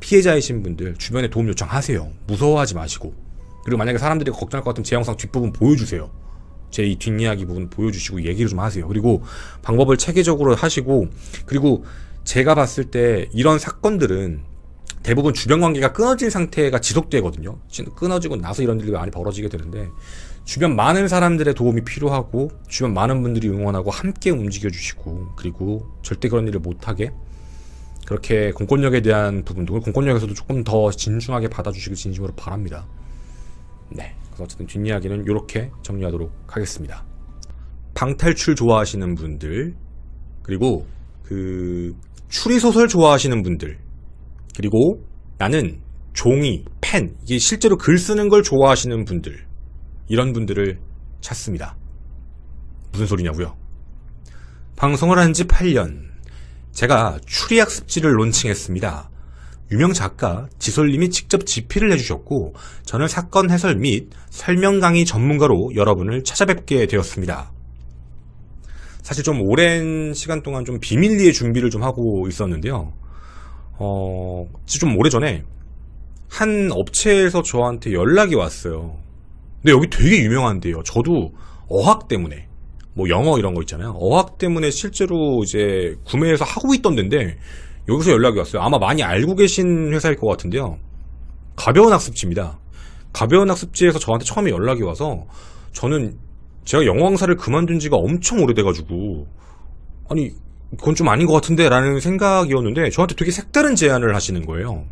피해자이신 분들 주변에 도움 요청하세요. 무서워하지 마시고. 그리고 만약에 사람들이 걱정할 것 같으면 제 영상 뒷부분 보여주세요. 제 이 뒷이야기 부분 보여주시고 얘기를 좀 하세요. 그리고 방법을 체계적으로 하시고, 그리고 제가 봤을 때 이런 사건들은 대부분 주변 관계가 끊어진 상태가 지속되거든요. 끊어지고 나서 이런 일이 많이 벌어지게 되는데, 주변 많은 사람들의 도움이 필요하고, 주변 많은 분들이 응원하고 함께 움직여주시고, 그리고 절대 그런 일을 못하게 그렇게 공권력에 대한 부분도, 공권력에서도 조금 더 진중하게 받아주시길 진심으로 바랍니다. 네, 그래서 어쨌든 뒷이야기는 이렇게 정리하도록 하겠습니다. 방탈출 좋아하시는 분들, 그리고 추리소설 좋아하시는 분들, 그리고 나는 종이, 펜, 이게 실제로 글 쓰는 걸 좋아하시는 분들, 이런 분들을 찾습니다. 무슨 소리냐고요? 방송을 한 지 8년, 제가 추리학습지를 론칭했습니다. 유명 작가 지솔님이 직접 집필을 해주셨고, 저는 사건 해설 및 설명 강의 전문가로 여러분을 찾아뵙게 되었습니다. 사실 좀 오랜 시간 동안 좀 비밀리에 준비를 좀 하고 있었는데요. 좀 오래전에 한 업체에서 저한테 연락이 왔어요. 근데 여기 되게 유명한데요. 저도 어학 때문에, 뭐 영어 이런 거 있잖아요. 어학 때문에 실제로 이제 구매해서 하고 있던 데인데, 여기서 연락이 왔어요. 아마 많이 알고 계신 회사일 것 같은데요. 가벼운 학습지입니다. 가벼운 학습지에서 저한테 처음에 연락이 와서, 저는 제가 영어 강사를 그만둔 지가 엄청 오래돼가지고, 아니 그건 좀 아닌 것 같은데 라는 생각이었는데, 저한테 되게 색다른 제안을 하시는 거예요.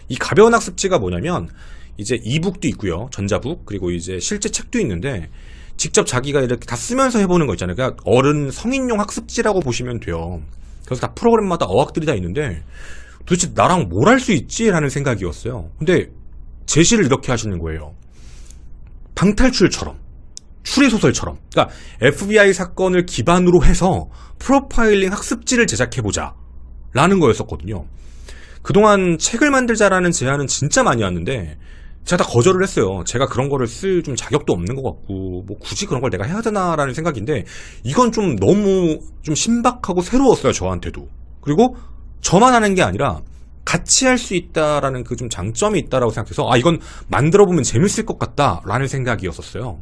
이 가벼운 학습지가 뭐냐면, 이제 이북도 있고요, 전자북, 그리고 이제 실제 책도 있는데, 직접 자기가 이렇게 다 쓰면서 해보는 거 있잖아요. 그냥 어른 성인용 학습지라고 보시면 돼요. 그래서 다 프로그램마다 어학들이 다 있는데, 도대체 나랑 뭘 할 수 있지? 라는 생각이었어요. 근데 제시를 이렇게 하시는 거예요. 방탈출처럼, 추리소설처럼, 그러니까 FBI 사건을 기반으로 해서 프로파일링 학습지를 제작해보자 라는 거였었거든요. 그동안 책을 만들자라는 제안은 진짜 많이 왔는데 제가 다 거절을 했어요. 제가 그런 거를 쓸 좀 자격도 없는 것 같고, 뭐 굳이 그런 걸 내가 해야 되나라는 생각인데, 이건 좀 너무 좀 신박하고 새로웠어요, 저한테도. 그리고 저만 하는 게 아니라 같이 할 수 있다라는 그 좀 장점이 있다라고 생각해서, 이건 만들어보면 재밌을 것 같다라는 생각이었었어요.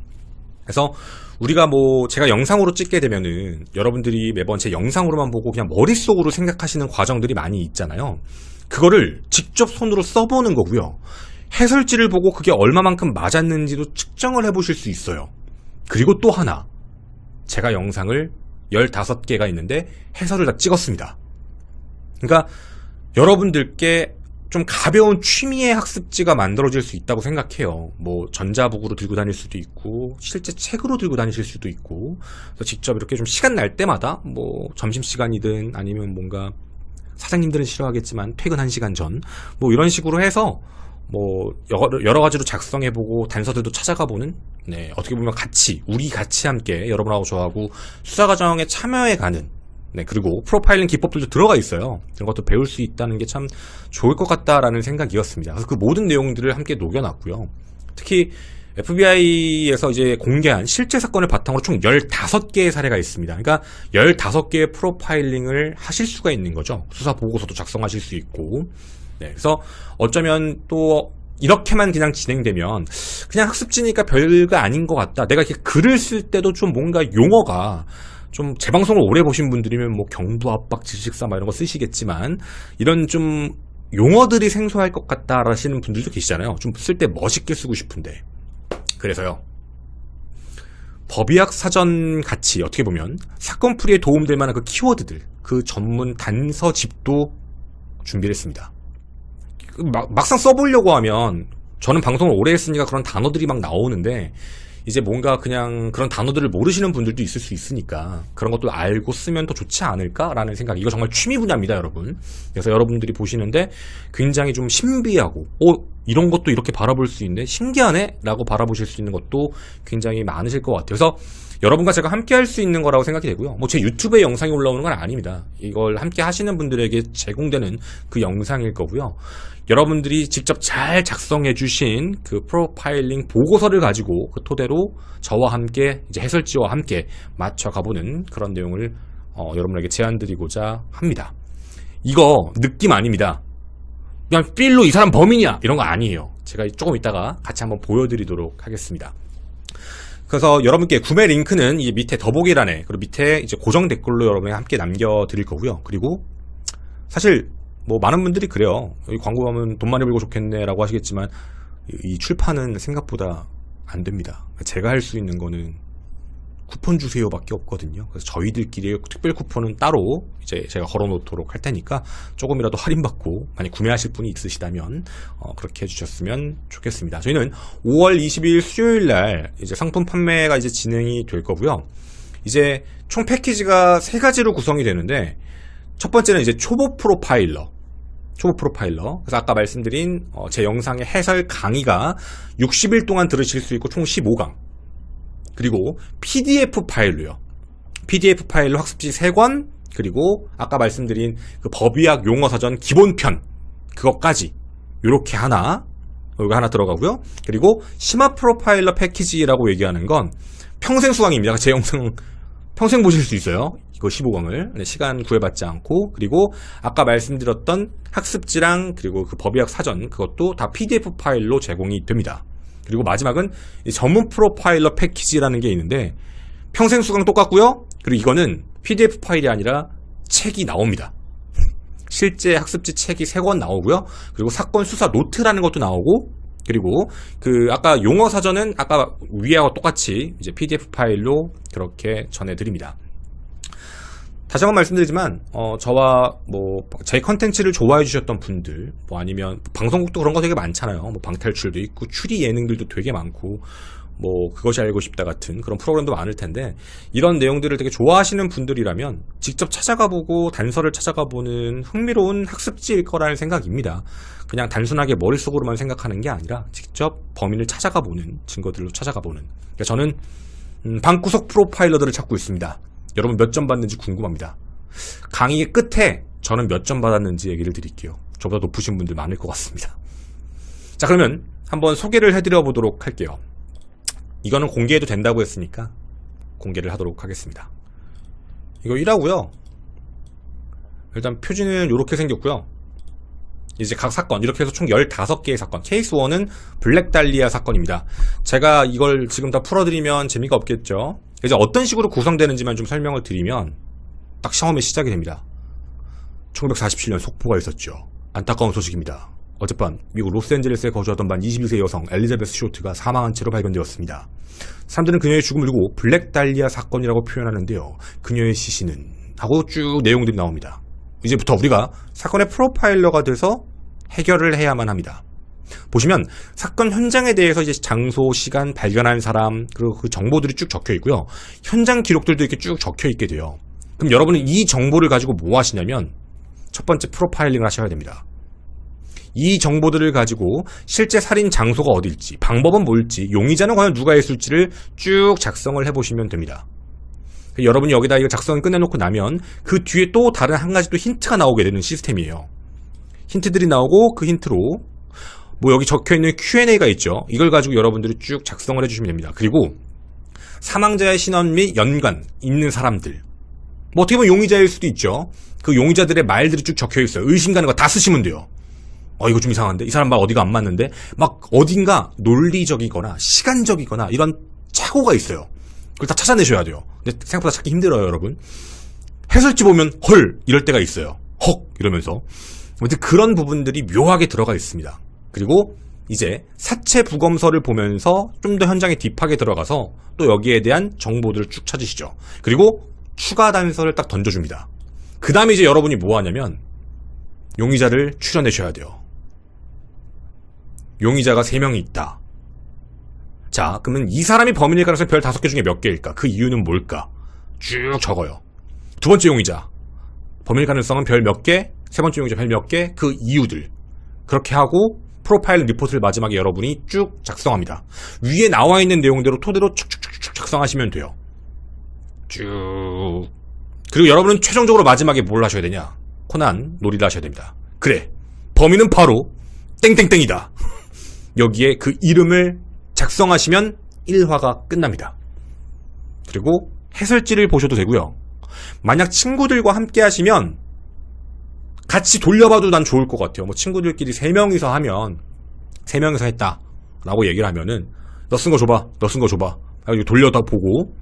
그래서 우리가 뭐 제가 영상으로 찍게 되면은 여러분들이 매번 제 영상으로만 보고 그냥 머릿속으로 생각하시는 과정들이 많이 있잖아요. 그거를 직접 손으로 써보는 거고요. 해설지를 보고 그게 얼마만큼 맞았는지도 측정을 해보실 수 있어요. 그리고 또 하나, 제가 영상을 15개가 있는데 해설을 다 찍었습니다. 그러니까 여러분들께 좀 가벼운 취미의 학습지가 만들어질 수 있다고 생각해요. 뭐 전자북으로 들고 다닐 수도 있고 실제 책으로 들고 다니실 수도 있고, 그래서 직접 이렇게 좀 시간 날 때마다 뭐 점심시간이든 아니면 뭔가 사장님들은 싫어하겠지만 퇴근 1시간 전 뭐 이런 식으로 해서 뭐 여러 가지로 작성해보고 단서들도 찾아가보는, 네, 어떻게 보면 우리 같이 함께 여러분하고 저하고 수사과정에 참여해가는, 네, 그리고 프로파일링 기법들도 들어가 있어요. 그런 것도 배울 수 있다는 게 참 좋을 것 같다라는 생각이었습니다. 그래서 그 모든 내용들을 함께 녹여놨고요. 특히 FBI에서 이제 공개한 실제 사건을 바탕으로 총 15개의 사례가 있습니다. 그러니까 15개의 프로파일링을 하실 수가 있는 거죠. 수사 보고서도 작성하실 수 있고. 네, 그래서 어쩌면 또 이렇게만 그냥 진행되면 그냥 학습지니까 별거 아닌 것 같다. 내가 이렇게 글을 쓸 때도 좀 뭔가 용어가 좀 재방송을 오래 보신 분들이면 뭐 경부압박 질식사 막 이런 거 쓰시겠지만 이런 좀 용어들이 생소할 것 같다 하시는 분들도 계시잖아요. 좀 쓸 때 멋있게 쓰고 싶은데. 그래서요, 법의학 사전 같이 어떻게 보면 사건 풀이에 도움될 만한 그 키워드들, 그 전문 단서집도 준비를 했습니다. 막상 써보려고 하면 저는 방송을 오래 했으니까 그런 단어들이 막 나오는데 이제 뭔가 그냥 그런 단어들을 모르시는 분들도 있을 수 있으니까 그런 것도 알고 쓰면 더 좋지 않을까라는 생각. 이거 정말 취미 분야입니다, 여러분. 그래서 여러분들이 보시는데 굉장히 좀 신비하고 이런 것도 이렇게 바라볼 수 있네, 신기하네 라고 바라보실 수 있는 것도 굉장히 많으실 것 같아요. 그래서 여러분과 제가 함께 할 수 있는 거라고 생각이 되고요. 뭐 제 유튜브에 영상이 올라오는 건 아닙니다. 이걸 함께 하시는 분들에게 제공되는 그 영상일 거고요. 여러분들이 직접 잘 작성해 주신 그 프로파일링 보고서를 가지고 그 토대로 저와 함께 이제 해설지와 함께 맞춰 가보는 그런 내용을 여러분에게 제안드리고자 합니다. 이거 느낌 아닙니다. 그냥 필로 이 사람 범인이야 이런 거 아니에요. 제가 조금 이따가 같이 한번 보여드리도록 하겠습니다. 그래서 여러분께 구매 링크는 이 밑에 더보기란에, 그리고 밑에 이제 고정 댓글로 여러분이 함께 남겨드릴 거고요. 그리고 사실 뭐 많은 분들이 그래요. 여기 광고하면 돈 많이 벌고 좋겠네 라고 하시겠지만 이 출판은 생각보다 안 됩니다. 제가 할 수 있는 거는 쿠폰 주세요 밖에 없거든요. 그래서 저희들끼리 특별 쿠폰은 따로 이제 제가 걸어 놓도록 할 테니까 조금이라도 할인받고 만약 구매하실 분이 있으시다면 그렇게 해주셨으면 좋겠습니다. 저희는 5월 22일 수요일 날 이제 상품 판매가 이제 진행이 될 거고요. 이제 총 패키지가 3가지로 구성이 되는데, 첫 번째는 이제 초보 프로파일러. 그래서 아까 말씀드린 제 영상의 해설 강의가 60일 동안 들으실 수 있고 총 15강. 그리고 PDF 파일로요. PDF 파일로 학습지 3권, 그리고 아까 말씀드린 그 법의학 용어사전 기본편, 그것까지 요렇게 여기 하나 들어가고요. 그리고 심화 프로파일러 패키지라고 얘기하는 건 평생 수강입니다. 제 영상 평생 보실 수 있어요. 이거 15강을 시간 구애받지 않고. 그리고 아까 말씀드렸던 학습지랑 그리고 그 법의학 사전, 그것도 다 PDF 파일로 제공이 됩니다. 그리고 마지막은 전문 프로파일러 패키지라는 게 있는데 평생 수강 똑같고요. 그리고 이거는 PDF 파일이 아니라 책이 나옵니다. 실제 학습지 책이 3권 나오고요. 그리고 사건 수사 노트라는 것도 나오고, 그리고 그 아까 용어 사전은 아까 위에와 똑같이 이제 PDF 파일로 그렇게 전해드립니다. 다시 한번 말씀드리지만 저와 뭐 제 컨텐츠를 좋아해 주셨던 분들, 뭐 아니면 방송국도 그런 거 되게 많잖아요. 뭐 방탈출도 있고 추리 예능들도 되게 많고 뭐 그것이 알고 싶다 같은 그런 프로그램도 많을 텐데, 이런 내용들을 되게 좋아하시는 분들이라면 직접 찾아가보고 단서를 찾아가보는 흥미로운 학습지일 거라는 생각입니다. 그냥 단순하게 머릿속으로만 생각하는 게 아니라 직접 범인을 찾아가보는, 증거들로 찾아가보는. 그러니까 저는 방구석 프로파일러들을 찾고 있습니다. 여러분 몇 점 받는지 궁금합니다. 강의의 끝에 저는 몇 점 받았는지 얘기를 드릴게요. 저보다 높으신 분들 많을 것 같습니다. 자, 그러면 한번 소개를 해드려 보도록 할게요. 이거는 공개해도 된다고 했으니까 공개를 하도록 하겠습니다. 이거 1하고요. 일단 표지는 이렇게 생겼고요. 이제 각 사건 이렇게 해서 총 15개의 사건. 케이스 1은 블랙달리아 사건입니다. 제가 이걸 지금 다 풀어드리면 재미가 없겠죠. 이제 어떤 식으로 구성되는지만 좀 설명을 드리면 딱 처음에 시작이 됩니다. 1947년 속보가 있었죠. 안타까운 소식입니다. 어젯밤 미국 로스앤젤레스에 거주하던 만 21세 여성 엘리자베스 쇼트가 사망한 채로 발견되었습니다. 사람들은 그녀의 죽음을 두고 블랙달리아 사건이라고 표현하는데요. 그녀의 시신은 하고 쭉 내용들이 나옵니다. 이제부터 우리가 사건의 프로파일러가 돼서 해결을 해야만 합니다. 보시면 사건 현장에 대해서 이제 장소, 시간, 발견한 사람, 그리고 그 정보들이 쭉 적혀 있고요. 현장 기록들도 이렇게 쭉 적혀 있게 돼요. 그럼 여러분은 이 정보를 가지고 뭐 하시냐면 첫 번째 프로파일링을 하셔야 됩니다. 이 정보들을 가지고 실제 살인 장소가 어딜지, 방법은 뭘지, 용의자는 과연 누가 있을지를 쭉 작성을 해보시면 됩니다. 여러분이 여기다 이거 작성을 끝내놓고 나면 그 뒤에 또 다른 한 가지 또 힌트가 나오게 되는 시스템이에요. 힌트들이 나오고 그 힌트로 뭐 여기 적혀있는 Q&A가 있죠. 이걸 가지고 여러분들이 쭉 작성을 해주시면 됩니다. 그리고 사망자의 신원 및 연관 있는 사람들, 뭐 어떻게 보면 용의자일 수도 있죠. 그 용의자들의 말들이 쭉 적혀있어요. 의심 가는 거 다 쓰시면 돼요. 이거 좀 이상한데? 이 사람 말 어디가 안 맞는데? 막 어딘가 논리적이거나 시간적이거나 이런 착오가 있어요. 그걸 다 찾아내셔야 돼요. 근데 생각보다 찾기 힘들어요, 여러분. 해설지 보면 헐 이럴 때가 있어요. 헉 이러면서. 아무튼 그런 부분들이 묘하게 들어가 있습니다. 그리고 이제 사체 부검서를 보면서 좀 더 현장에 딥하게 들어가서 또 여기에 대한 정보들을 쭉 찾으시죠. 그리고 추가 단서를 딱 던져줍니다. 그 다음에 이제 여러분이 뭐 하냐면 용의자를 추려내셔야 돼요. 용의자가 3명이 있다. 자, 그러면 이 사람이 범인일 가능성이 별 5개 중에 몇 개일까? 그 이유는 뭘까? 쭉 적어요. 두 번째 용의자. 범인일 가능성은 별 몇 개? 세 번째 용의자 별 몇 개? 그 이유들. 그렇게 하고 프로파일 리포트를 마지막에 여러분이 쭉 작성합니다. 위에 나와 있는 내용대로 토대로 쭉쭉쭉 작성하시면 돼요. 쭉. 그리고 여러분은 최종적으로 마지막에 뭘 하셔야 되냐? 코난 놀이를 하셔야 됩니다. 그래. 범인은 바로 땡땡땡이다. 여기에 그 이름을 작성하시면 1화가 끝납니다. 그리고 해설지를 보셔도 되고요. 만약 친구들과 함께 하시면 같이 돌려봐도 난 좋을 것 같아요. 뭐 친구들끼리 3명이서 하면 3명이서 했다 라고 얘기를 하면은 너 쓴 거 줘봐, 너 쓴 거 줘봐 돌려다 보고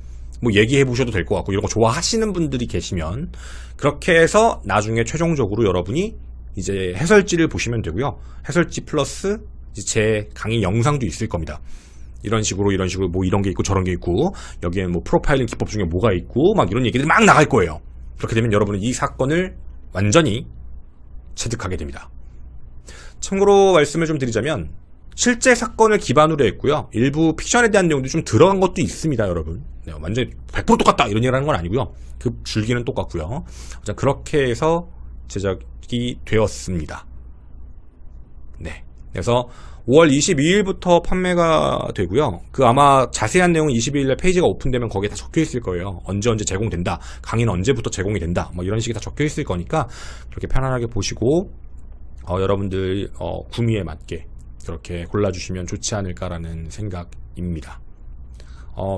뭐 얘기해 보셔도 될 것 같고, 이런 거 좋아하시는 분들이 계시면 그렇게 해서 나중에 최종적으로 여러분이 이제 해설지를 보시면 되고요. 해설지 플러스 이제 제 강의 영상도 있을 겁니다. 이런 식으로 뭐 이런 게 있고 저런 게 있고 여기에는 뭐 프로파일링 기법 중에 뭐가 있고 막 이런 얘기들이 막 나갈 거예요. 그렇게 되면 여러분은 이 사건을 완전히 체득하게 됩니다. 참고로 말씀을 좀 드리자면 실제 사건을 기반으로 했고요. 일부 픽션에 대한 내용도 좀 들어간 것도 있습니다, 여러분. 네, 완전히 100% 똑같다 이런 얘기를 하는 건 아니고요. 그 줄기는 똑같고요. 자, 그렇게 해서 제작이 되었습니다. 네. 그래서 5월 22일부터 판매가 되고요. 그 아마 자세한 내용은 22일날 페이지가 오픈되면 거기에 다 적혀 있을 거예요. 언제 제공된다. 강의는 언제부터 제공이 된다. 뭐 이런 식이 다 적혀 있을 거니까 그렇게 편안하게 보시고 여러분들 구미에 맞게 그렇게 골라주시면 좋지 않을까라는 생각입니다.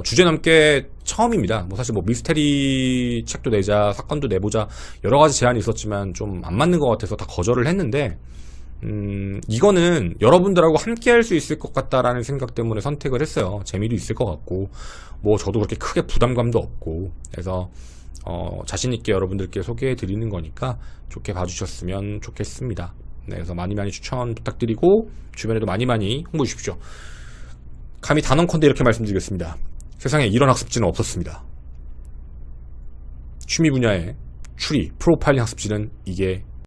주제 넘게 처음입니다. 뭐 사실 뭐 미스테리 책도 내자, 사건도 내보자 여러 가지 제안이 있었지만 좀 안 맞는 것 같아서 다 거절을 했는데 이거는 여러분들하고 함께 할 수 있을 것 같다라는 생각 때문에 선택을 했어요. 재미도 있을 것 같고 뭐 저도 그렇게 크게 부담감도 없고 그래서 자신있게 여러분들께 소개해 드리는 거니까 좋게 봐주셨으면 좋겠습니다. 네, 그래서 많이 추천 부탁드리고 주변에도 많이 홍보해 주십시오. 감히 단언컨대 이렇게 말씀드리겠습니다. 세상에 이런 학습지는 없었습니다. 취미 분야의 추리, 프로파일링 학습지는 이게